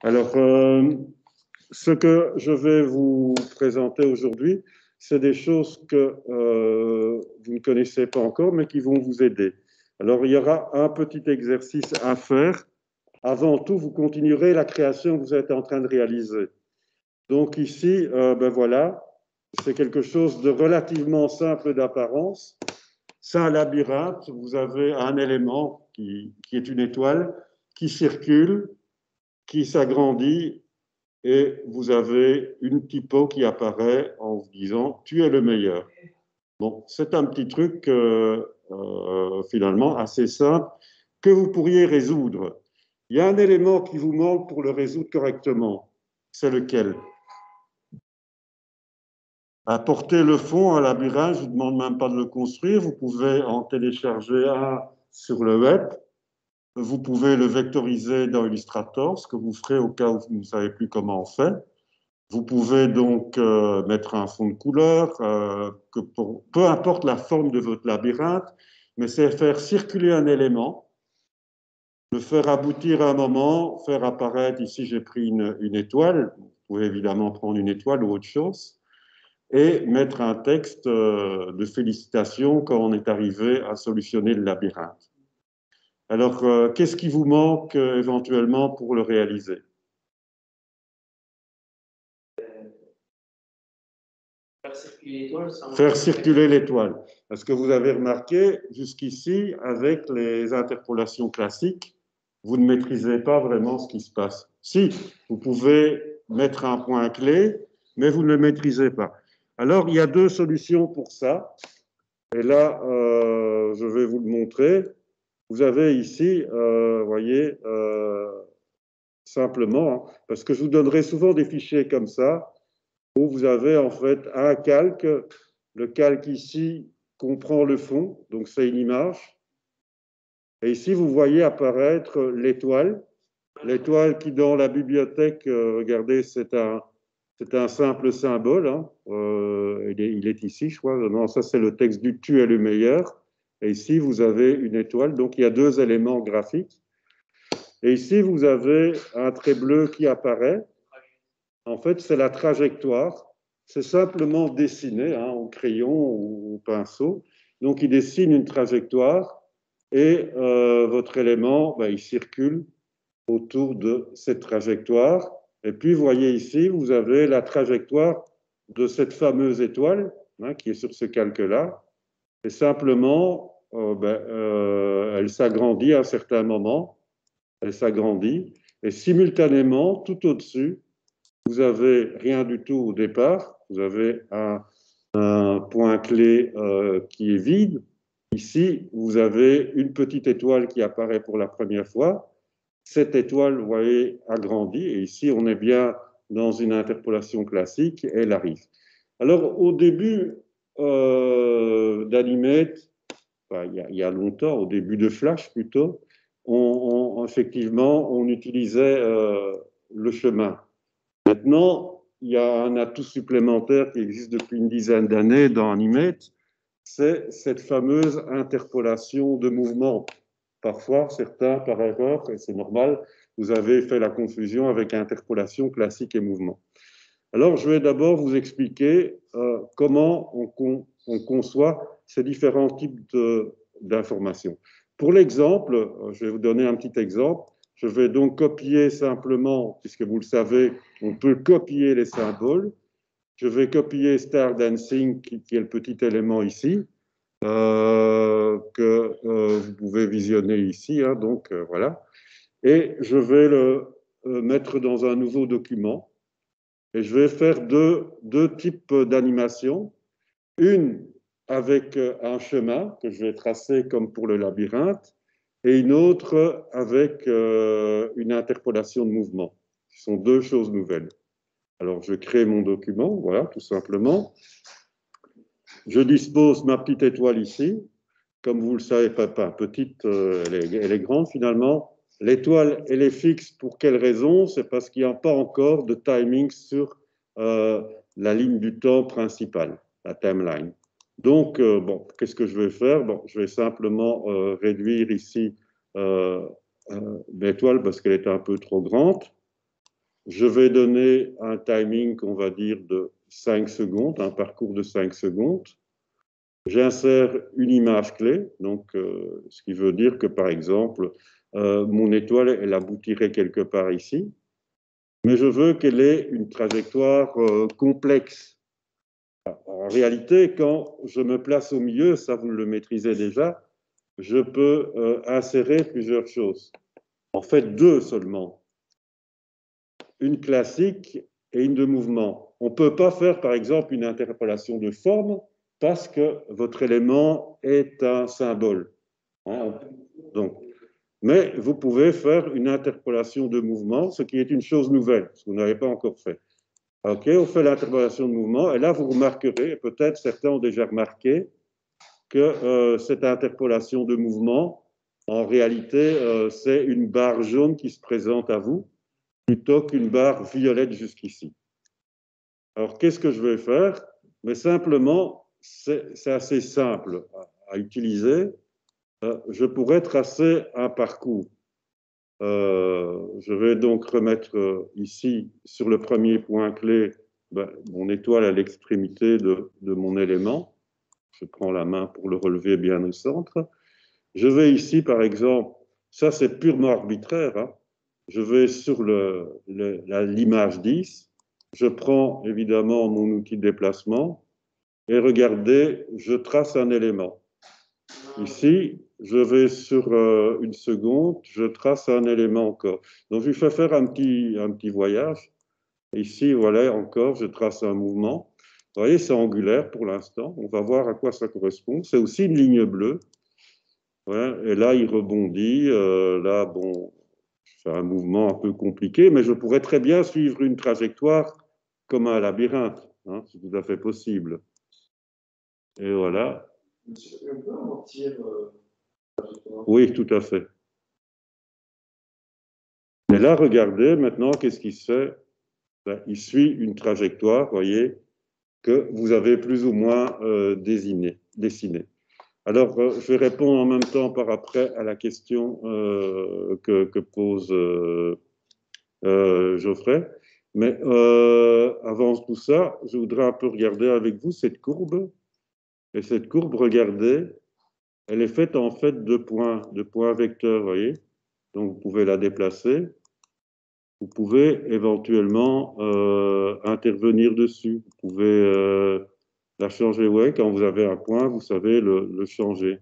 Alors, ce que je vais vous présenter aujourd'hui, c'est des choses que vous ne connaissez pas encore, mais qui vont vous aider. Alors, il y aura un petit exercice à faire. Avant tout, vous continuerez la création que vous êtes en train de réaliser. Donc ici, ben voilà, c'est quelque chose de relativement simple d'apparence. C'est un labyrinthe. Vous avez un élément qui est une étoile qui circule, qui s'agrandit, et vous avez une typo qui apparaît en vous disant « tu es le meilleur ». Bon, c'est un petit truc finalement assez simple que vous pourriez résoudre. Il y a un élément qui vous manque pour le résoudre correctement. C'est lequel? Apporter le fond à un labyrinthe, je ne vous demande même pas de le construire. Vous pouvez en télécharger un sur le web. Vous pouvez le vectoriser dans Illustrator, ce que vous ferez au cas où vous ne savez plus comment on fait. Vous pouvez donc mettre un fond de couleur, peu importe la forme de votre labyrinthe, mais c'est faire circuler un élément, le faire aboutir à un moment, faire apparaître, ici j'ai pris une étoile, vous pouvez évidemment prendre une étoile ou autre chose, et mettre un texte de félicitations quand on est arrivé à solutionner le labyrinthe. Alors, qu'est-ce qui vous manque éventuellement pour le réaliser? Faire circuler l'étoile. Parce que vous avez remarqué, jusqu'ici, avec les interpolations classiques, vous ne maîtrisez pas vraiment ce qui se passe. Si, vous pouvez mettre un point clé, mais vous ne le maîtrisez pas. Alors, il y a deux solutions pour ça. Et là, je vais vous le montrer. Vous avez ici, voyez, simplement, hein, parce que je vous donnerai souvent des fichiers comme ça, où vous avez en fait un calque. Le calque ici comprend le fond, donc c'est une image. Et ici, vous voyez apparaître l'étoile. L'étoile qui, dans la bibliothèque, regardez, c'est un simple symbole. Hein. Il est ici, je crois. Non, ça, c'est le texte du « tu es le meilleur ». Et ici, vous avez une étoile. Donc, il y a deux éléments graphiques. Et ici, vous avez un trait bleu qui apparaît. En fait, c'est la trajectoire. C'est simplement dessiné hein, au crayon ou au pinceau. Donc, il dessine une trajectoire et votre élément, ben, il circule autour de cette trajectoire. Et puis, vous voyez ici, vous avez la trajectoire de cette fameuse étoile hein, qui est sur ce calque-là. Et simplement, elle s'agrandit à un certain moment. Elle s'agrandit. Et simultanément, tout au-dessus, vous n'avez rien du tout au départ. Vous avez un point clé qui est vide. Ici, vous avez une petite étoile qui apparaît pour la première fois. Cette étoile, vous voyez, agrandit. Et ici, on est bien dans une interpolation classique. Elle arrive. Alors, au début d'Animate, enfin, il y a longtemps, au début de Flash plutôt, effectivement, on utilisait le chemin. Maintenant, il y a un atout supplémentaire qui existe depuis une dizaine d'années dans Animate, c'est cette fameuse interpolation de mouvements. Parfois, certains, par erreur, et c'est normal, vous avez fait la confusion avec interpolation classique et mouvement. Alors, je vais d'abord vous expliquer comment on conçoit ces différents types d'informations. Pour l'exemple, je vais vous donner un petit exemple. Je vais donc copier simplement, puisque vous le savez, on peut copier les symboles. Je vais copier Star Dancing, qui est le petit élément ici, que vous pouvez visionner ici. Hein, donc, voilà. Et je vais le mettre dans un nouveau document. Et je vais faire deux types d'animations. Une avec un chemin que je vais tracer comme pour le labyrinthe, et une autre avec une interpolation de mouvement. Ce sont deux choses nouvelles. Alors, je crée mon document, voilà, tout simplement. Je dispose ma petite étoile ici. Comme vous le savez, pas petite, elle est grande finalement. L'étoile, elle est fixe pour quelle raison? C'est parce qu'il n'y a pas encore de timing sur la ligne du temps principale, la timeline. Donc, bon, qu'est-ce que je vais faire? Bon, je vais simplement réduire ici l'étoile parce qu'elle est un peu trop grande. Je vais donner un timing, on va dire, de 5 secondes, un parcours de 5 secondes. J'insère une image clé, donc ce qui veut dire que, par exemple, mon étoile, elle aboutirait quelque part ici, mais je veux qu'elle ait une trajectoire complexe. En réalité, quand je me place au milieu, ça vous le maîtrisez déjà, je peux insérer plusieurs choses. En fait, deux seulement. Une classique et une de mouvement. On ne peut pas faire, par exemple, une interpolation de forme parce que votre élément est un symbole. Hein. Donc, mais vous pouvez faire une interpolation de mouvement, ce qui est une chose nouvelle, ce que vous n'avez pas encore fait. OK, on fait l'interpolation de mouvement, et là, vous remarquerez, peut-être certains ont déjà remarqué, que cette interpolation de mouvement, en réalité, c'est une barre jaune qui se présente à vous, plutôt qu'une barre violette jusqu'ici. Alors, qu'est-ce que je vais faire? Mais simplement, c'est assez simple à utiliser. Je pourrais tracer un parcours. Je vais donc remettre ici, sur le premier point clé, mon étoile à l'extrémité de mon élément. Je prends la main pour le relever bien au centre. Je vais ici, par exemple, ça c'est purement arbitraire, hein. Je vais sur l'image 10, je prends évidemment mon outil de déplacement et regardez, je trace un élément. Ici, je vais sur une seconde, je trace un élément encore. Donc, je vais faire un petit voyage. Ici, voilà, encore, je trace un mouvement. Vous voyez, c'est angulaire pour l'instant. On va voir à quoi ça correspond. C'est aussi une ligne bleue. Ouais, et là, il rebondit. Là, bon, c'est un mouvement un peu compliqué, mais je pourrais très bien suivre une trajectoire comme un labyrinthe. Hein, c'est tout à fait possible. Et voilà. On peut amortir Oui, tout à fait. Et là, regardez maintenant, qu'est-ce qui se fait? Il suit une trajectoire, voyez, que vous avez plus ou moins dessinée. Alors, je vais répondre en même temps par après à la question que pose Geoffrey. Mais avant tout ça, je voudrais un peu regarder avec vous cette courbe. Et cette courbe, regardez, elle est faite en fait de points vecteurs, vous voyez. Donc, vous pouvez la déplacer. Vous pouvez éventuellement intervenir dessus. Vous pouvez la changer. Ouais, quand vous avez un point, vous savez le changer.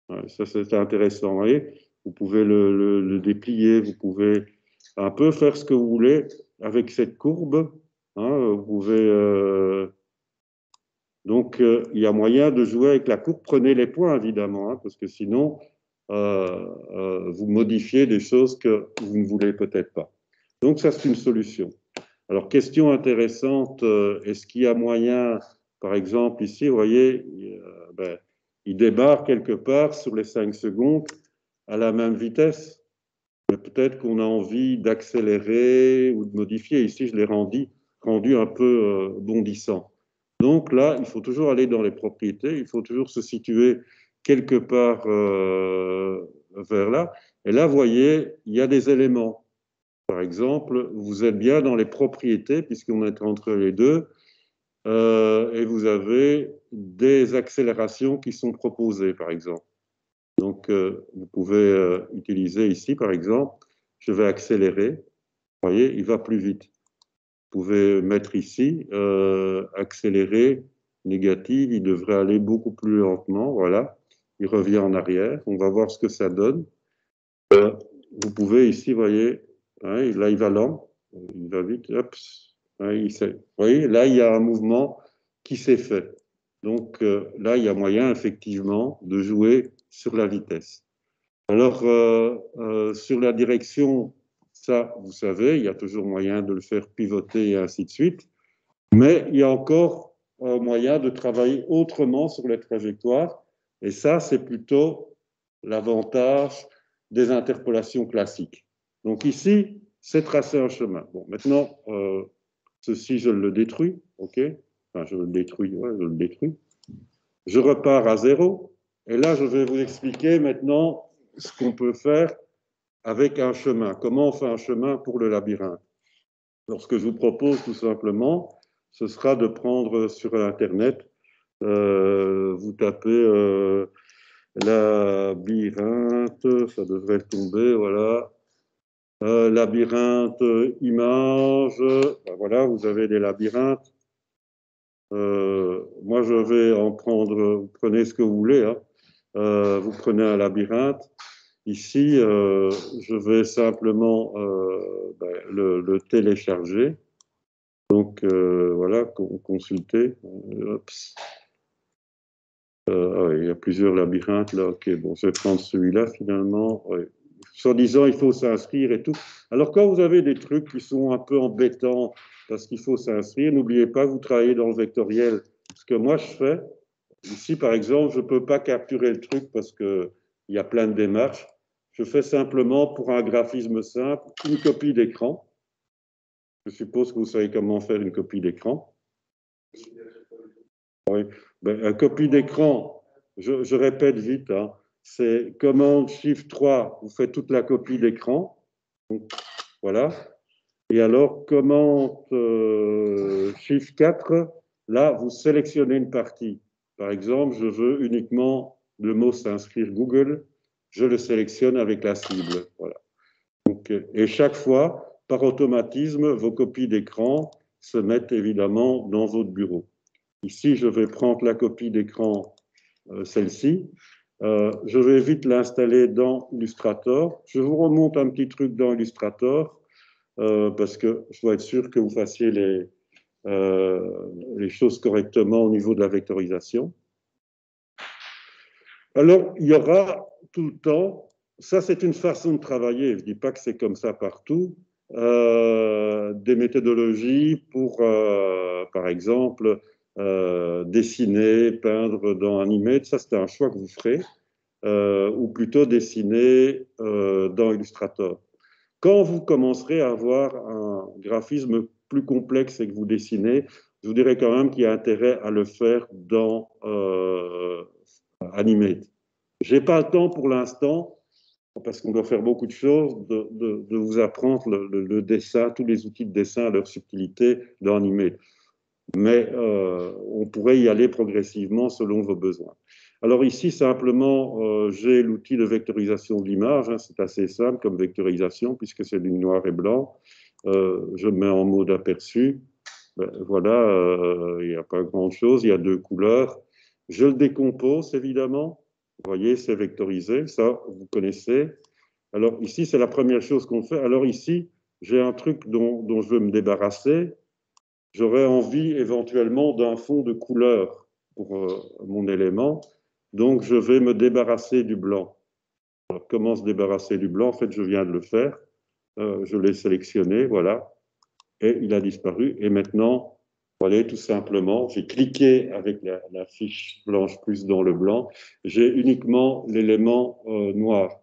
Ouais, ça, c'est intéressant. Vous voyez, vous pouvez le déplier. Vous pouvez un peu faire ce que vous voulez avec cette courbe. Hein, vous pouvez. Donc, il y a moyen de jouer avec la courbe. Prenez les points, évidemment, hein, parce que sinon, vous modifiez des choses que vous ne voulez peut-être pas. Donc, ça, c'est une solution. Alors, question intéressante, est-ce qu'il y a moyen, par exemple, ici, vous voyez, il débarre quelque part sur les 5 secondes à la même vitesse. Mais peut-être qu'on a envie d'accélérer ou de modifier. Ici, je l'ai rendu un peu bondissant. Donc là, il faut toujours aller dans les propriétés, il faut toujours se situer quelque part vers là. Et là, vous voyez, il y a des éléments. Par exemple, vous êtes bien dans les propriétés, puisqu'on est entre les deux, et vous avez des accélérations qui sont proposées, par exemple. Donc, vous pouvez utiliser ici, par exemple, je vais accélérer. Vous voyez, il va plus vite. Vous pouvez mettre ici, accélérer, négative, il devrait aller beaucoup plus lentement, voilà. Il revient en arrière, on va voir ce que ça donne. Vous pouvez ici, vous voyez, hein, là il va lent, il va vite, hop, hein, vous voyez, là il y a un mouvement qui s'est fait. Donc là, il y a moyen effectivement de jouer sur la vitesse. Alors, sur la direction, ça, vous savez, il y a toujours moyen de le faire pivoter et ainsi de suite. Mais il y a encore moyen de travailler autrement sur les trajectoires. Et ça, c'est plutôt l'avantage des interpolations classiques. Donc ici, c'est tracer un chemin. Bon, maintenant, ceci, je le détruis, OK? Enfin, je le détruis, ouais, je le détruis. Je repars à zéro. Et là, je vais vous expliquer maintenant ce qu'on peut faire avec un chemin. Comment on fait un chemin pour le labyrinthe? Alors, ce que je vous propose tout simplement, ce sera de prendre sur Internet, vous tapez labyrinthe, ça devrait tomber, voilà. Labyrinthe, images, ben voilà, vous avez des labyrinthes. Moi, je vais en prendre, vous prenez ce que vous voulez, hein. Vous prenez un labyrinthe. Ici, je vais simplement le télécharger. Donc, voilà, consulter. Ah ouais, il y a plusieurs labyrinthes là. Ok, bon, je vais prendre celui-là finalement. Ouais. Soi-disant, il faut s'inscrire et tout. Alors, quand vous avez des trucs qui sont un peu embêtants parce qu'il faut s'inscrire, n'oubliez pas que vous travaillez dans le vectoriel. Ce que moi je fais, ici par exemple, je ne peux pas capturer le truc parce qu'il y a plein de démarches. Je fais simplement, pour un graphisme simple, une copie d'écran. Je suppose que vous savez comment faire une copie d'écran. Oui. Ben, une copie d'écran, je répète vite, hein, c'est commande Shift 3, vous faites toute la copie d'écran. Voilà. Et alors, commande Shift 4, là, vous sélectionnez une partie. Par exemple, je veux uniquement le mot s'inscrire Google, je le sélectionne avec la cible. Voilà. Donc, et chaque fois, par automatisme, vos copies d'écran se mettent évidemment dans votre bureau. Ici, je vais prendre la copie d'écran, celle-ci. Je vais vite l'installer dans Illustrator. Je vous remonte un petit truc dans Illustrator parce que je dois être sûr que vous fassiez les choses correctement au niveau de la vectorisation. Alors, il y aura tout le temps, ça c'est une façon de travailler, je ne dis pas que c'est comme ça partout, des méthodologies pour, par exemple, dessiner, peindre dans Animate, ça c'est un choix que vous ferez, ou plutôt dessiner dans Illustrator. Quand vous commencerez à avoir un graphisme plus complexe et que vous dessinez, je vous dirais quand même qu'il y a intérêt à le faire dans Animate. Je n'ai pas le temps pour l'instant, parce qu'on doit faire beaucoup de choses, de vous apprendre le dessin, tous les outils de dessin, leur subtilité dans Animate. Mais on pourrait y aller progressivement selon vos besoins. Alors ici, simplement, j'ai l'outil de vectorisation de l'image. Hein, c'est assez simple comme vectorisation, puisque c'est du noir et blanc. Je mets en mode aperçu. Ben, voilà, il n'y a pas grand-chose. Il y a deux couleurs. Je le décompose, évidemment. Vous voyez, c'est vectorisé. Ça, vous connaissez. Alors ici, c'est la première chose qu'on fait. Alors ici, j'ai un truc dont je veux me débarrasser. J'aurais envie éventuellement d'un fond de couleur pour mon élément. Donc, je vais me débarrasser du blanc. Alors, comment se débarrasser du blanc? En fait, je viens de le faire. Je l'ai sélectionné, voilà. Et il a disparu. Et maintenant, voilà, tout simplement, j'ai cliqué avec la fiche blanche plus dans le blanc. J'ai uniquement l'élément noir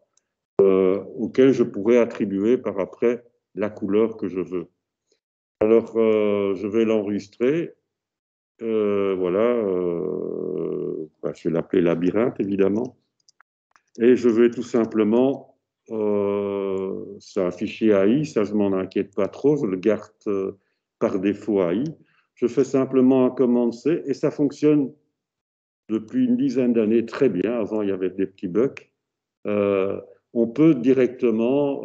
auquel je pourrais attribuer par après la couleur que je veux. Alors, je vais l'enregistrer. Voilà, je vais l'appeler labyrinthe, évidemment. Et je vais tout simplement, c'est un fichier AI, ça je m'en inquiète pas trop, je le garde par défaut AI. Je fais simplement un commande C et ça fonctionne depuis une dizaine d'années très bien. Avant, il y avait des petits bugs. On peut directement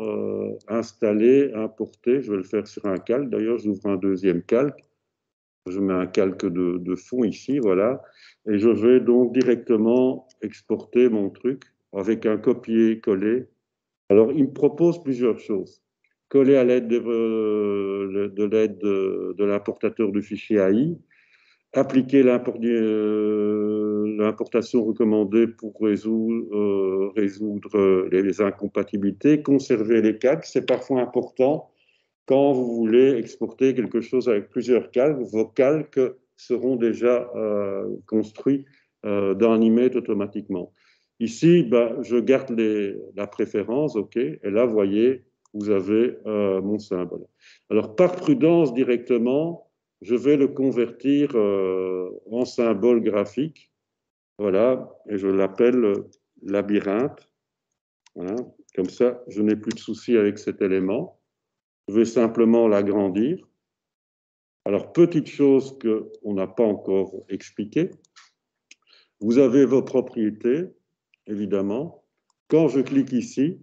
installer, importer, je vais le faire sur un calque, d'ailleurs j'ouvre un deuxième calque. Je mets un calque de fond ici, voilà, et je vais donc directement exporter mon truc avec un copier-coller. Alors, il me propose plusieurs choses. Coller à l'aide de l'importateur du fichier AI, appliquer l'importation recommandée pour résoudre les incompatibilités, conserver les calques, c'est parfois important. Quand vous voulez exporter quelque chose avec plusieurs calques, vos calques seront déjà construits dans Animate automatiquement. Ici, je garde la préférence, OK, et là, vous voyez, vous avez mon symbole. Alors, par prudence, directement, je vais le convertir en symbole graphique, voilà, et je l'appelle labyrinthe. Voilà. Comme ça, je n'ai plus de souci avec cet élément. Je vais simplement l'agrandir. Alors, petite chose qu'on n'a pas encore expliquée, vous avez vos propriétés, évidemment. Quand je clique ici,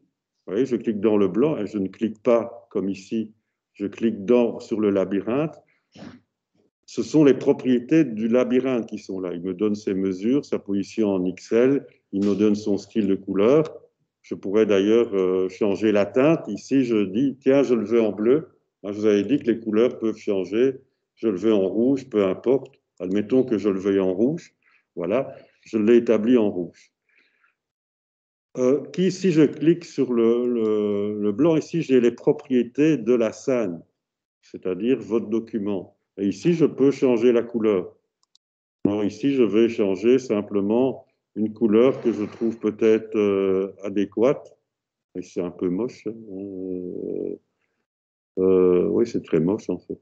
vous voyez, je clique dans le blanc et je ne clique pas comme ici, je clique sur le labyrinthe. Ce sont les propriétés du labyrinthe qui sont là. Il me donne ses mesures, sa position en XL, il me donne son style de couleur. Je pourrais d'ailleurs changer la teinte. Ici, je dis, tiens, je le veux en bleu. Moi, je vous avais dit que les couleurs peuvent changer. Je le veux en rouge, peu importe. Admettons que je le veuille en rouge. Voilà, je l'ai établi en rouge. Si je clique sur le blanc, ici, j'ai les propriétés de la scène, c'est-à-dire votre document. Et ici, je peux changer la couleur. Alors ici, je vais changer simplement une couleur que je trouve peut-être adéquate. Et c'est un peu moche. Oui, c'est très moche en fait.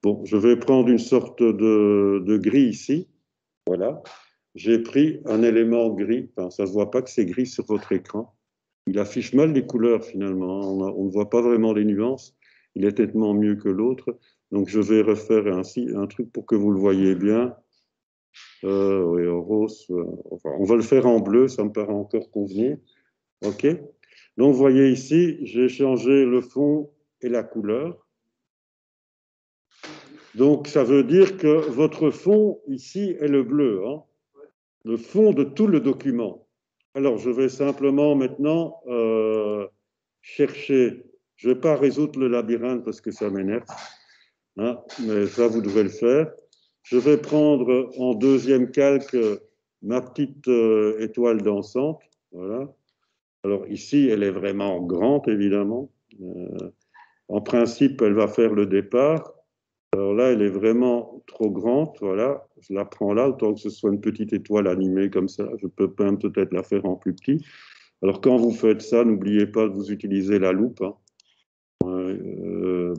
Bon, je vais prendre une sorte de gris ici. Voilà. J'ai pris un élément gris. Enfin, ça ne se voit pas que c'est gris sur votre écran. Il affiche mal les couleurs finalement. On ne voit pas vraiment les nuances. Il est nettement mieux que l'autre. Donc je vais refaire un truc pour que vous le voyez bien. Oui, en rose. Enfin, on va le faire en bleu, ça me paraît encore convenir. OK? Donc vous voyez ici, j'ai changé le fond et la couleur. Donc ça veut dire que votre fond ici est le bleu, hein? Le fond de tout le document. Alors je vais simplement maintenant chercher. Je ne vais pas résoudre le labyrinthe parce que ça m'énerve, hein, mais ça vous devez le faire. Je vais prendre en deuxième calque ma petite étoile dansante. Voilà. Alors ici, elle est vraiment grande, évidemment. En principe, elle va faire le départ. Alors là, elle est vraiment trop grande. Voilà. Je la prends là, autant que ce soit une petite étoile animée comme ça. Je peux même peut-être la faire en plus petit. Alors quand vous faites ça, n'oubliez pas de vous utiliser la loupe, hein.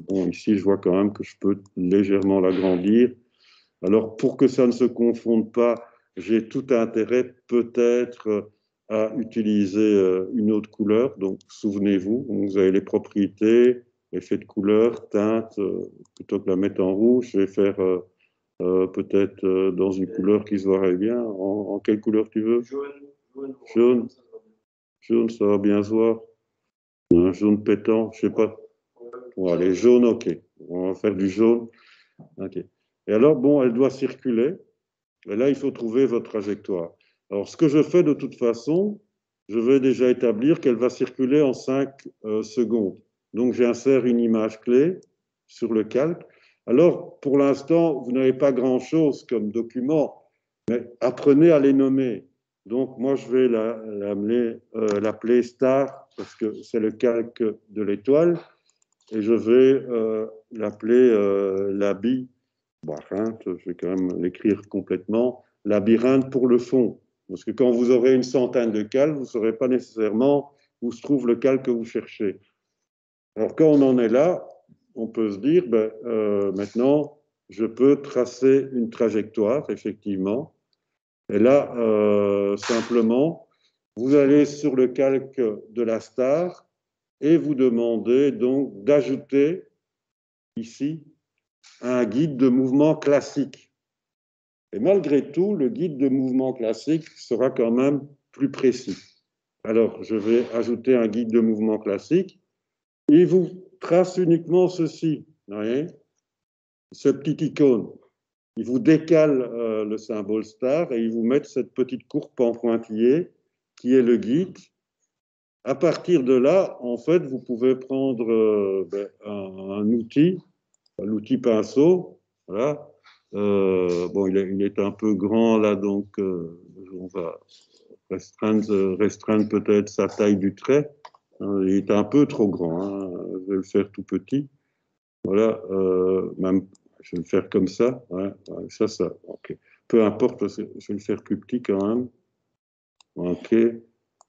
Bon, ici, je vois quand même que je peux légèrement l'agrandir. Alors, pour que ça ne se confonde pas, j'ai tout intérêt peut-être à utiliser une autre couleur. Donc, souvenez-vous, vous avez les propriétés, effet de couleur, teinte. Plutôt que la mettre en rouge, je vais faire peut-être dans une couleur qui se verrait bien. En quelle couleur tu veux? Jaune. Jaune. Jaune, ça va bien se voir. Un jaune pétant, je sais pas. Bon, allez, jaune, ok. On va faire du jaune. Ok. Et alors, bon, elle doit circuler. Et là, il faut trouver votre trajectoire. Alors, ce que je fais de toute façon, je vais déjà établir qu'elle va circuler en 5 secondes. Donc, j'insère une image clé sur le calque. Alors, pour l'instant, vous n'avez pas grand-chose comme document, mais apprenez à les nommer. Donc, moi, je vais l'appeler star parce que c'est le calque de l'étoile. Et je vais l'appeler labyrinthe, je vais quand même l'écrire complètement, labyrinthe pour le fond. Parce que quand vous aurez une centaine de calques, vous ne saurez pas nécessairement où se trouve le calque que vous cherchez. Alors quand on en est là, on peut se dire, maintenant, je peux tracer une trajectoire, effectivement. Et là, simplement, vous allez sur le calque de la star et vous demandez donc d'ajouter ici un guide de mouvement classique. Et malgré tout, le guide de mouvement classique sera quand même plus précis. Alors, je vais ajouter un guide de mouvement classique. Il vous trace uniquement ceci, vous voyez, ce petit icône. Il vous décale le symbole star et il vous met cette petite courbe en pointillé qui est le guide. À partir de là, en fait, vous pouvez prendre un outil, l'outil pinceau, voilà. Bon, il est un peu grand là, donc on va restreindre peut-être sa taille du trait. Il est un peu trop grand, hein. Je vais le faire tout petit. Voilà, même, je vais le faire comme ça. Voilà. Ça, ok. Peu importe, je vais le faire plus petit quand même. Ok,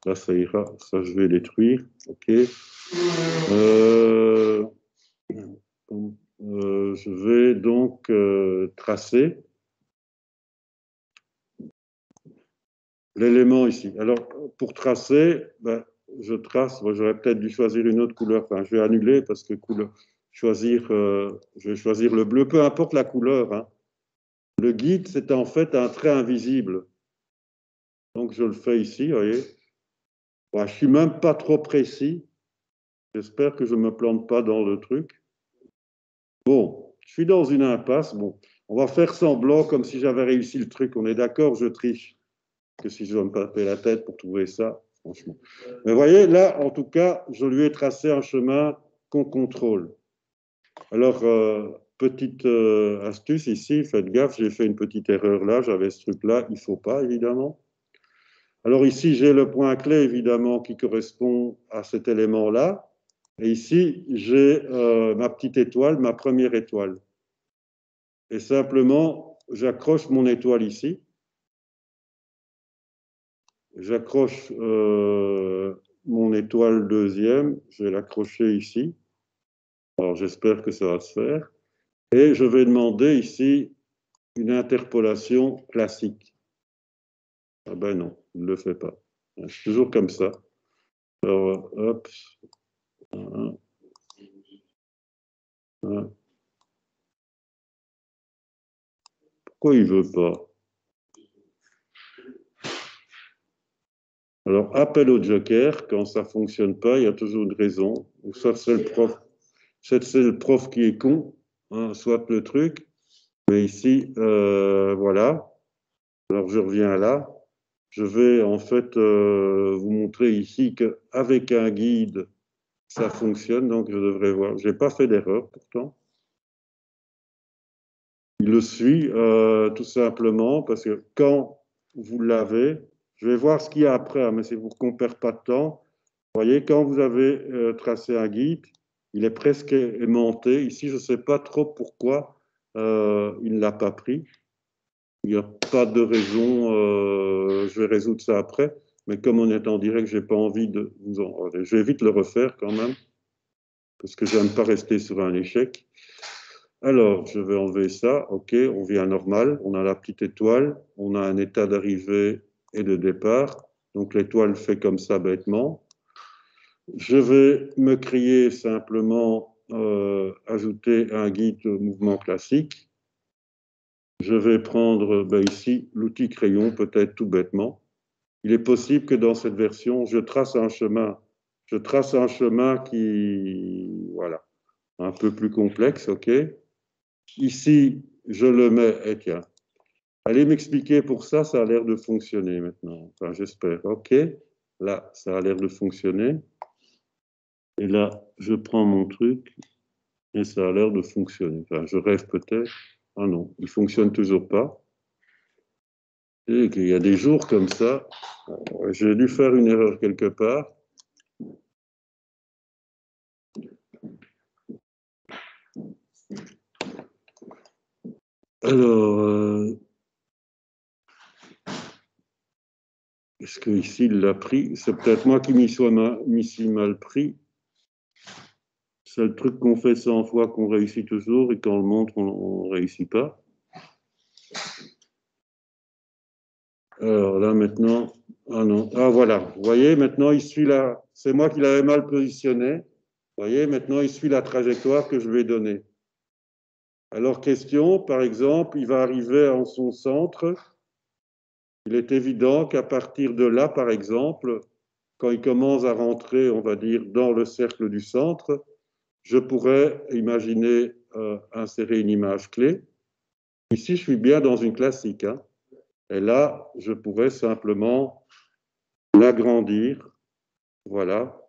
là ça ira, ça je vais détruire. Ok. Euh, je vais donc tracer l'élément ici. Alors, pour tracer, je trace, j'aurais peut-être dû choisir une autre couleur. Enfin, je vais annuler parce que je vais choisir le bleu, peu importe la couleur, hein. Le guide, c'est en fait un trait invisible. Donc, je le fais ici, vous voyez. Bon, je ne suis même pas trop précis. J'espère que je ne me plante pas dans le truc. Bon, je suis dans une impasse. Bon, on va faire semblant comme si j'avais réussi le truc. On est d'accord, je triche. Que si je dois me taper la tête pour trouver ça, franchement. Mais vous voyez, là, en tout cas, je lui ai tracé un chemin qu'on contrôle. Alors, petite astuce ici, faites gaffe, j'ai fait une petite erreur là, j'avais ce truc-là, il ne faut pas, évidemment. Alors ici, j'ai le point clé, évidemment, qui correspond à cet élément-là. Et ici, j'ai ma petite étoile, ma première étoile. Et simplement, j'accroche mon étoile ici. J'accroche mon étoile deuxième, je vais l'accrocher ici. Alors, j'espère que ça va se faire. Et je vais demander ici une interpolation classique. Ah ben non, il ne le fait pas. C'est toujours comme ça. Alors, hop. Voilà. Voilà. Pourquoi il ne veut pas? Alors, appel au joker, quand ça ne fonctionne pas, il y a toujours une raison. Ou soit c'est le prof qui est con, hein, soit le truc. Mais ici, voilà. Alors, je reviens là. Je vais en fait vous montrer ici qu'avec un guide, ça fonctionne. Donc, je devrais voir. Je n'ai pas fait d'erreur pourtant. Il le suit tout simplement parce que quand vous l'avez, je vais voir ce qu'il y a après, hein, mais c'est pour qu'on ne perde pas de temps. Vous voyez, quand vous avez tracé un guide, il est presque aimanté. Ici, je ne sais pas trop pourquoi il ne l'a pas pris. Il n'y a pas de raison, je vais résoudre ça après, mais comme on est en direct, je n'ai pas envie de vous en... Je vais vite le refaire quand même, parce que je n'aime pas rester sur un échec. Alors, je vais enlever ça, ok, on vient normal, on a la petite étoile, on a un état d'arrivée et de départ, donc l'étoile fait comme ça bêtement. Je vais me créer simplement, ajouter un guide mouvement classique. Je vais prendre ici l'outil crayon, peut-être tout bêtement. Il est possible que dans cette version, je trace un chemin. Je trace un chemin qui, voilà, un peu plus complexe, ok. Ici, je le mets, et tiens, allez m'expliquer pour ça, ça a l'air de fonctionner maintenant. Enfin, j'espère, ok. Là, ça a l'air de fonctionner. Et là, je prends mon truc et ça a l'air de fonctionner. Enfin, je rêve peut-être. Ah non, il ne fonctionne toujours pas. Et qu'il y a des jours comme ça, j'ai dû faire une erreur quelque part. Alors, est-ce qu'ici il l'a pris? C'est peut-être moi qui m'y suis mal pris. C'est le truc qu'on fait 100 fois qu'on réussit toujours et quand on le montre, on ne réussit pas. Alors là maintenant, ah non, ah voilà, vous voyez, maintenant il suit là, c'est moi qui l'avais mal positionné. Vous voyez, maintenant il suit la trajectoire que je lui ai donnée. Alors question, par exemple, il va arriver en son centre. Il est évident qu'à partir de là, par exemple, quand il commence à rentrer, on va dire, dans le cercle du centre, je pourrais imaginer insérer une image clé. Ici, je suis bien dans une classique, hein. Et là, je pourrais simplement l'agrandir. Voilà,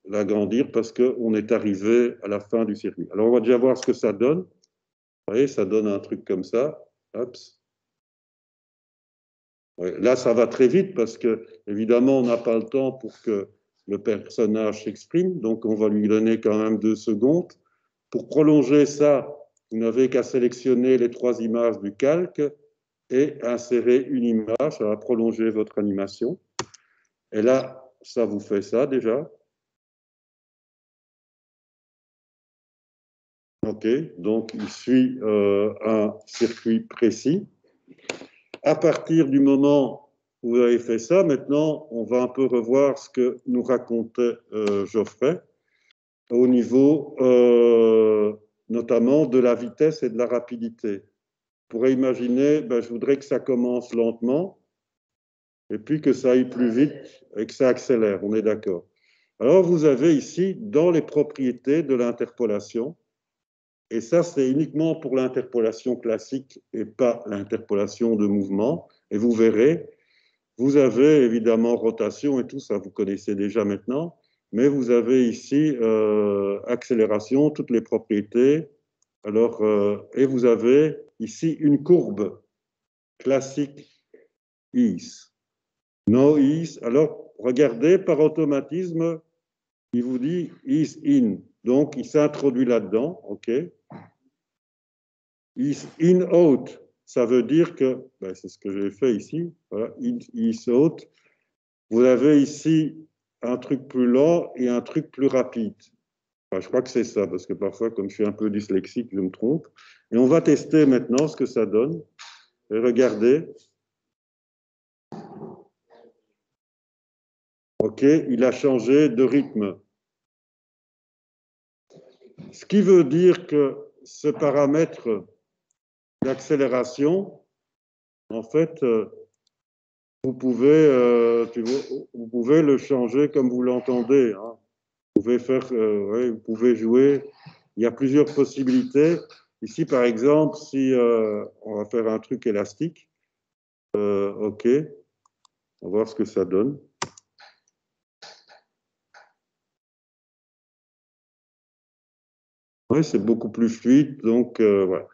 l'agrandir parce qu'on est arrivé à la fin du circuit. Alors, on va déjà voir ce que ça donne. Vous voyez, ça donne un truc comme ça. Hop. Ouais, là, ça va très vite parce que, évidemment, on n'a pas le temps pour que le personnage s'exprime. Donc, on va lui donner quand même 2 secondes. Pour prolonger ça, vous n'avez qu'à sélectionner les 3 images du calque et insérer une image. Ça va prolonger votre animation. Et là, ça vous fait ça déjà. OK, donc il suit un circuit précis. À partir du moment où vous avez fait ça, maintenant, on va un peu revoir ce que nous racontait Geoffrey. au niveau notamment de la vitesse et de la rapidité. On pourrait imaginer, je voudrais que ça commence lentement et puis que ça aille plus vite et que ça accélère, on est d'accord. Alors vous avez ici, dans les propriétés de l'interpolation, et ça c'est uniquement pour l'interpolation classique et pas l'interpolation de mouvement, et vous verrez, vous avez évidemment rotation et tout ça, vous connaissez déjà maintenant, mais vous avez ici accélération, toutes les propriétés. Alors, et vous avez ici une courbe classique is. No is. Alors, regardez, par automatisme, il vous dit is in. Donc, il s'introduit là-dedans, OK? Is in out. Ça veut dire que, c'est ce que j'ai fait ici, voilà, is out. Vous avez ici un truc plus lent et un truc plus rapide. Enfin, je crois que c'est ça, parce que parfois, comme je suis un peu dyslexique, je me trompe. Et on va tester maintenant ce que ça donne. Et regardez. OK, il a changé de rythme. Ce qui veut dire que ce paramètre d'accélération, en fait, vous pouvez le changer comme vous l'entendez. Hein. Vous pouvez faire, vous pouvez jouer. Il y a plusieurs possibilités. Ici, par exemple, si on va faire un truc élastique, OK, on va voir ce que ça donne. Oui, c'est beaucoup plus fluide. Donc, voilà.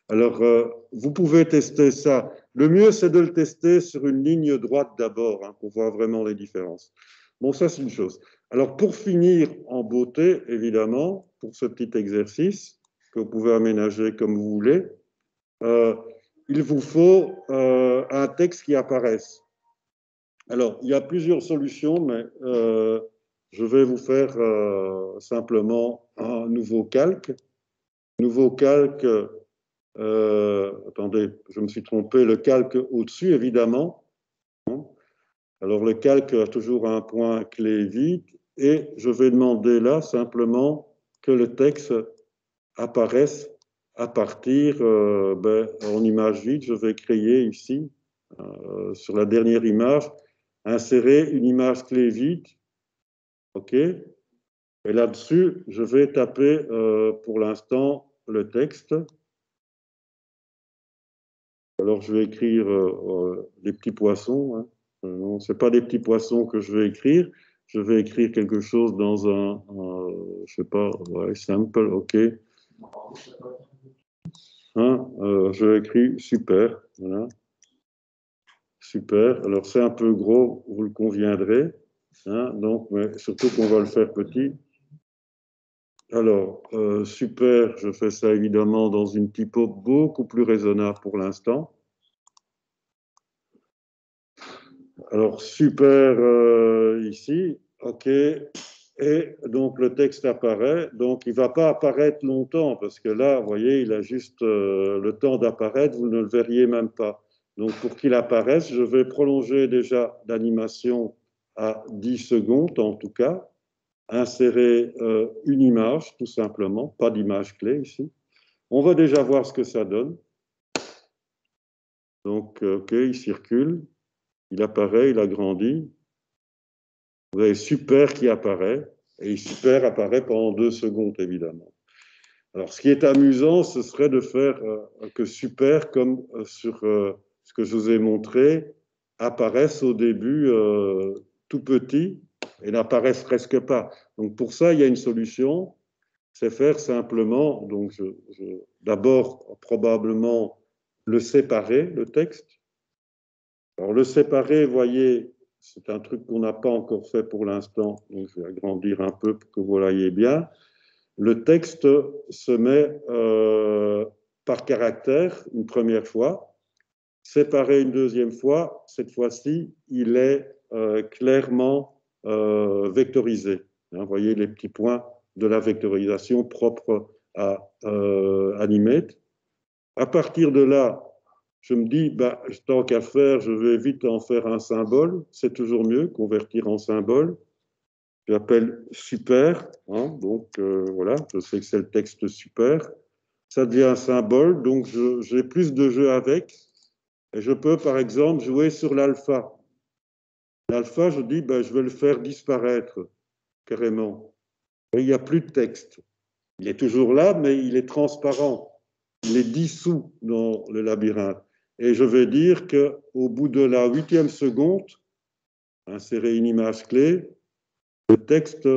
Alors, vous pouvez tester ça. Le mieux, c'est de le tester sur une ligne droite d'abord, hein, pour voir vraiment les différences. Bon, ça, c'est une chose. Alors, pour finir en beauté, évidemment, pour ce petit exercice que vous pouvez aménager comme vous voulez, il vous faut un texte qui apparaisse. Alors, il y a plusieurs solutions, mais je vais vous faire simplement un nouveau calque. Nouveau calque, attendez, je me suis trompé, le calque au-dessus, évidemment. Alors, le calque a toujours un point clé vide et je vais demander là simplement que le texte apparaisse à partir, en image vide. Je vais créer ici, sur la dernière image, insérer une image clé vide. OK? Et là-dessus, je vais taper pour l'instant le texte. Alors, je vais écrire des petits poissons. Hein. Non, ce n'est pas des petits poissons que je vais écrire. Je vais écrire quelque chose dans je ne sais pas, ouais, simple, OK. Hein, je écris super. Voilà. Super. Alors, c'est un peu gros, vous le conviendrez. Hein, donc, mais surtout qu'on va le faire petit. Alors, super, je fais ça évidemment dans une typo beaucoup plus raisonnable pour l'instant. Alors, super ici, OK. Et donc, le texte apparaît. Donc, il ne va pas apparaître longtemps parce que là, vous voyez, il a juste le temps d'apparaître, vous ne le verriez même pas. Donc, pour qu'il apparaisse, je vais prolonger déjà l'animation à 10 secondes en tout cas. Insérer une image, tout simplement, pas d'image clé ici. On va déjà voir ce que ça donne. Donc, OK, il circule, il apparaît, il agrandit. Vous avez super qui apparaît, et super apparaît pendant 2 secondes, évidemment. Alors, ce qui est amusant, ce serait de faire que super, comme sur ce que je vous ai montré, apparaisse au début tout petit et n'apparaisse presque pas. Donc, pour ça, il y a une solution, c'est faire simplement, donc d'abord, probablement, le séparer, le texte. Alors, le séparer, vous voyez, c'est un truc qu'on n'a pas encore fait pour l'instant, donc je vais agrandir un peu pour que vous voyez bien. Le texte se met par caractère une première fois, séparé une deuxième fois. Cette fois-ci, il est clairement vectorisé. Hein, vous voyez les petits points de la vectorisation propre à Animate. À partir de là, je me dis, tant qu'à faire, je vais vite en faire un symbole. C'est toujours mieux, convertir en symbole. j'appelle super, hein, donc voilà, je sais que c'est le texte super. Ça devient un symbole, donc j'ai plus de jeux avec. Et je peux, par exemple, jouer sur l'alpha. L'alpha, je dis, ben, je vais le faire disparaître, carrément. Et il n'y a plus de texte. Il est toujours là, mais il est transparent. Il est dissous dans le labyrinthe. Et je vais dire qu'au bout de la 8e seconde, insérer une image clé, le texte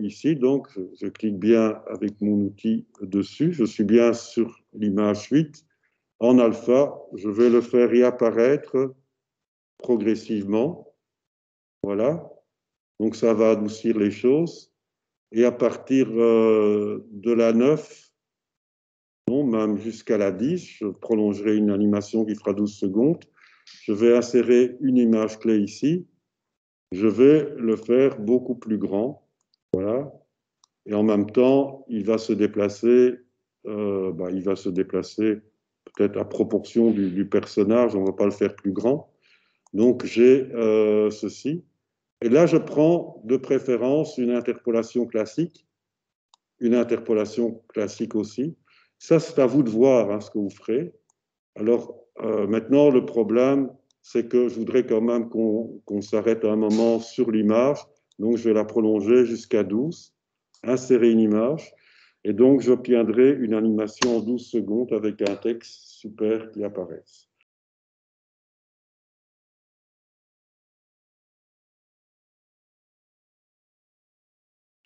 ici, donc je clique bien avec mon outil dessus, je suis bien sur l'image 8. En alpha, je vais le faire réapparaître progressivement. Voilà. Donc ça va adoucir les choses. Et à partir de la 9, non, même jusqu'à la 10, je prolongerai une animation qui fera 12 secondes. Je vais insérer une image clé ici. Je vais le faire beaucoup plus grand. Voilà. Et en même temps, il va se déplacer peut-être à proportion du personnage. On ne va pas le faire plus grand. Donc j'ai ceci. Et là, je prends de préférence une interpolation classique aussi. Ça, c'est à vous de voir hein, ce que vous ferez. Alors, maintenant, le problème, c'est que je voudrais quand même qu'on s'arrête un moment sur l'image. Donc, je vais la prolonger jusqu'à 12, insérer une image. Et donc, j'obtiendrai une animation en 12 secondes avec un texte super qui apparaît.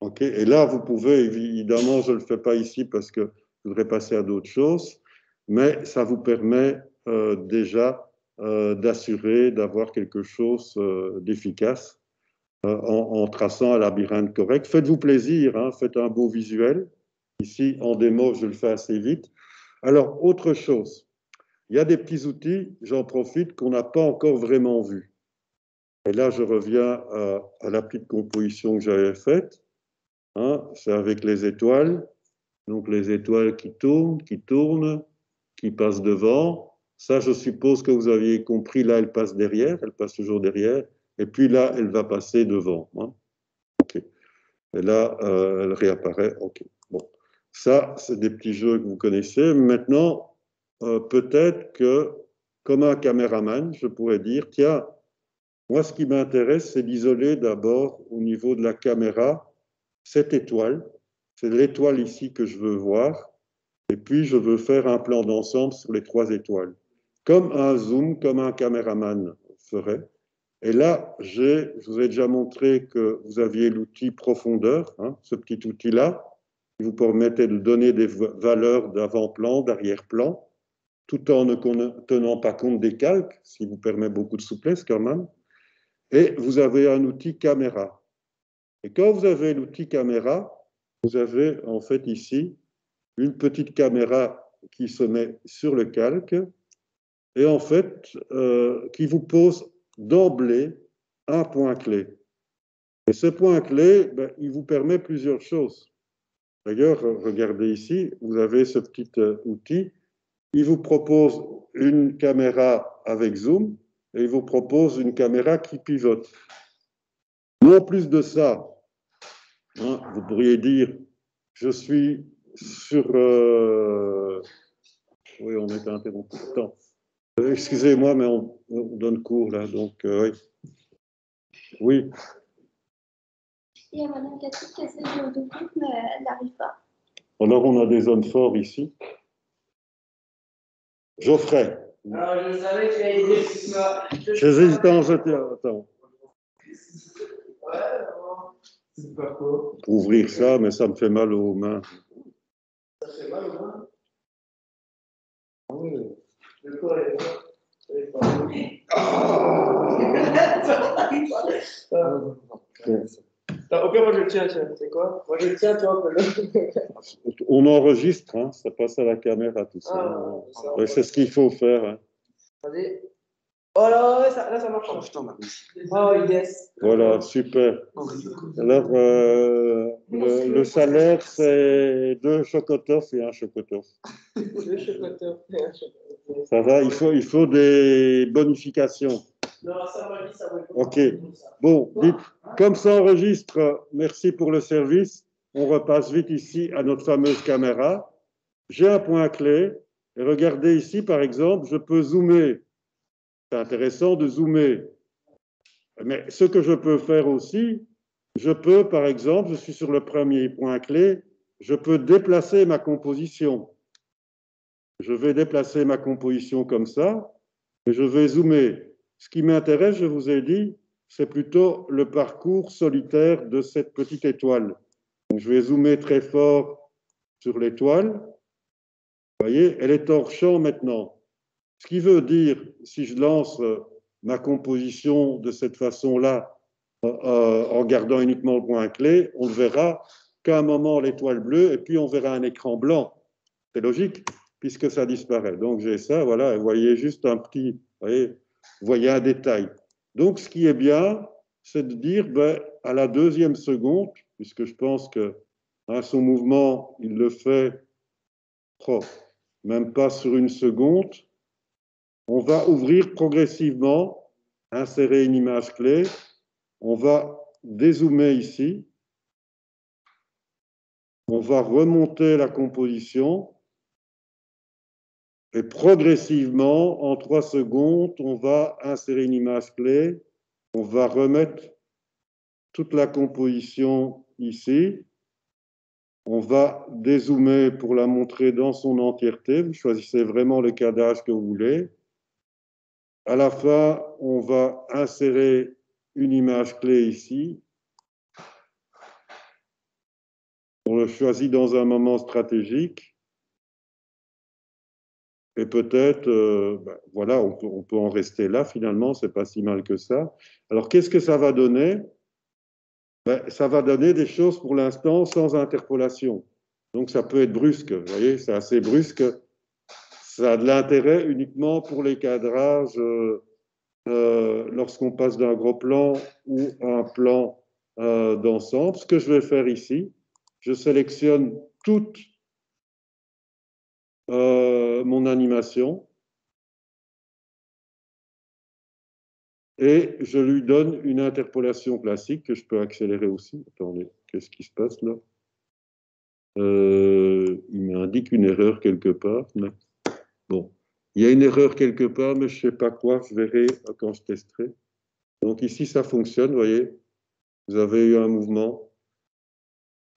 OK. Et là, vous pouvez, évidemment, je ne le fais pas ici parce que je voudrais passer à d'autres choses, mais ça vous permet déjà d'assurer d'avoir quelque chose d'efficace en traçant un labyrinthe correct. Faites-vous plaisir, hein, faites un beau visuel. Ici, en démo, je le fais assez vite. Alors, autre chose, il y a des petits outils, j'en profite, qu'on n'a pas encore vraiment vus. Et là, je reviens à la petite composition que j'avais faite. Hein, c'est avec les étoiles. Donc les étoiles qui tournent, qui passent devant. Ça, je suppose que vous aviez compris. Là, elle passe derrière, elle passe toujours derrière. Et puis là, elle va passer devant. Hein. OK. Et là, elle réapparaît. OK. Bon. Ça, c'est des petits jeux que vous connaissez. Maintenant, peut-être que, comme un caméraman, je pourrais dire, tiens, moi, ce qui m'intéresse, c'est d'isoler d'abord au niveau de la caméra cette étoile. C'est l'étoile ici que je veux voir. Et puis, je veux faire un plan d'ensemble sur les 3 étoiles. Comme un zoom, comme un caméraman ferait. Et là, je vous ai déjà montré que vous aviez l'outil profondeur, hein, ce petit outil-là, qui vous permettait de donner des valeurs d'avant-plan, d'arrière-plan, tout en ne tenant pas compte des calques, ce qui vous permet beaucoup de souplesse quand même. Et vous avez un outil caméra. Et quand vous avez l'outil caméra, vous avez en fait ici une petite caméra qui se met sur le calque et en fait qui vous pose d'emblée un point clé. Et ce point clé, ben, il vous permet plusieurs choses. D'ailleurs, regardez ici, vous avez ce petit outil. Il vous propose une caméra avec zoom et il vous propose une caméra qui pivote. Mais en plus de ça, hein, vous pourriez dire, je suis sur... oui, on est interrompu. Attends. Excusez-moi, mais on donne cours là, donc oui. Oui. Il y a Madame Cathy qui essaie de coupe, mais elle n'arrive pas. Alors, on a des hommes forts ici. Geoffrey. Alors, je savais que tu allais dire ça. J'hésite à en jeter. Attends. Ouais, c'est pas quoi. Pour ouvrir ça, mais ça me fait mal aux mains. Ça fait mal au moins. Ah oui. Le corps est pas. Au pire, moi je le tiens, c'est quoi? Moi je le tiens, toi, on enregistre, hein, ça passe à la caméra, tout ça. Ah, ouais, c'est ce qu'il faut faire. Hein. Allez. Oh là, là, ça marche. Oh putain, ma oh yes. Voilà, super. Alors, le salaire, c'est 2 chocotov et 1 chocotov. 2 chocotov et 1 chocotov. Ça va, il faut des bonifications. Non, ça m'a dit, ça va être Ok. Bon, dites, comme ça enregistre, merci pour le service. On repasse vite ici à notre fameuse caméra. J'ai un point clé. Et regardez ici, par exemple, je peux zoomer. C'est intéressant de zoomer. Mais ce que je peux faire aussi, je peux, par exemple, je suis sur le premier point clé, je peux déplacer ma composition. Je vais déplacer ma composition comme ça, et je vais zoomer. Ce qui m'intéresse, je vous ai dit, c'est plutôt le parcours solitaire de cette petite étoile. Donc, je vais zoomer très fort sur l'étoile. Vous voyez, elle est hors champ maintenant. Ce qui veut dire, si je lance ma composition de cette façon-là, en gardant uniquement le point clé, on ne verra qu'à un moment l'étoile bleue, et puis on verra un écran blanc. C'est logique, puisque ça disparaît. Donc j'ai ça, voilà, vous voyez juste un petit, vous voyez un détail. Donc ce qui est bien, c'est de dire, ben, à la deuxième seconde, puisque je pense que son mouvement, il le fait, même pas sur une seconde, on va ouvrir progressivement, insérer une image clé, on va dézoomer ici, on va remonter la composition et progressivement, en 3 secondes, on va insérer une image clé, on va remettre toute la composition ici, on va dézoomer pour la montrer dans son entièreté, vous choisissez vraiment le cadrage que vous voulez. À la fin, on va insérer une image clé ici. On le choisit dans un moment stratégique. Et peut-être, voilà, on peut en rester là finalement, c'est pas si mal que ça. Alors, qu'est-ce que ça va donner? Ça va donner des choses pour l'instant sans interpolation. Donc, ça peut être brusque, vous voyez, c'est assez brusque. Ça a de l'intérêt uniquement pour les cadrages lorsqu'on passe d'un gros plan ou un plan d'ensemble. Ce que je vais faire ici, je sélectionne toute mon animation et je lui donne une interpolation classique que je peux accélérer aussi. Attendez, qu'est-ce qui se passe là? Il m'indique une erreur quelque part. Mais... Bon, il y a une erreur quelque part, mais je ne sais pas quoi. Je verrai quand je testerai. Donc ici, ça fonctionne, vous voyez. Vous avez eu un mouvement.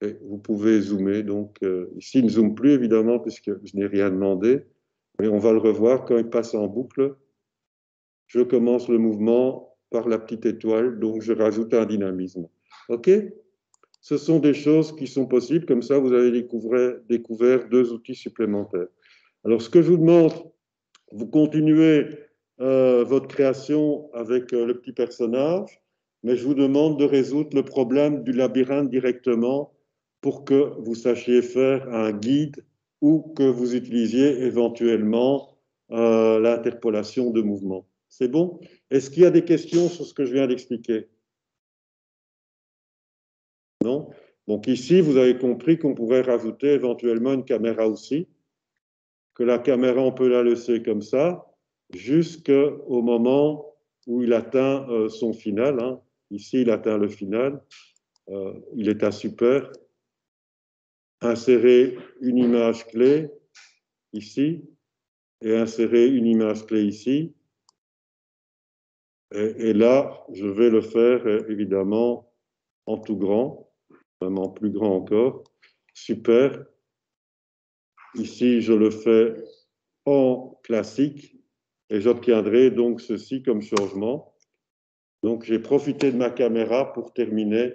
Et vous pouvez zoomer. Donc ici, il ne zoome plus, évidemment, puisque je n'ai rien demandé. Mais on va le revoir quand il passe en boucle. Je commence le mouvement par la petite étoile, donc je rajoute un dynamisme. OK? Ce sont des choses qui sont possibles, comme ça vous avez découvert 2 outils supplémentaires. Alors ce que je vous demande, vous continuez votre création avec le petit personnage, mais je vous demande de résoudre le problème du labyrinthe directement pour que vous sachiez faire un guide ou que vous utilisiez éventuellement l'interpolation de mouvements. C'est bon? Est-ce qu'il y a des questions sur ce que je viens d'expliquer? Non? Donc ici, vous avez compris qu'on pourrait rajouter éventuellement une caméra aussi, que la caméra, on peut la laisser comme ça, jusqu'au moment où il atteint son final. Hein. Ici, il atteint le final. Il est à super. Insérer une image clé ici et insérer une image clé ici. Et là, je vais le faire évidemment en tout grand, vraiment plus grand encore. Super. Ici, je le fais en classique et j'obtiendrai donc ceci comme changement. Donc, j'ai profité de ma caméra pour terminer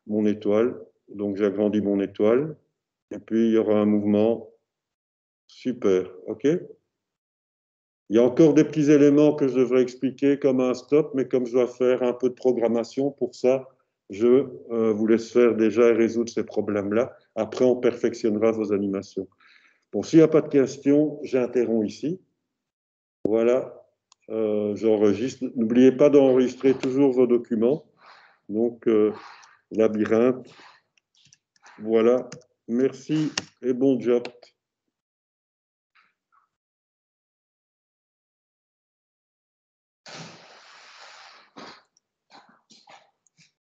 mon étoile. Donc, j'agrandis mon étoile et puis il y aura un mouvement super. OK? Il y a encore des petits éléments que je devrais expliquer comme un stop, mais comme je dois faire un peu de programmation pour ça, je vous laisse faire déjà et résoudre ces problèmes-là. Après, on perfectionnera vos animations. Bon, s'il n'y a pas de questions, j'interromps ici. Voilà, j'enregistre. N'oubliez pas d'enregistrer toujours vos documents. Donc, labyrinthe. Voilà, merci et bon job.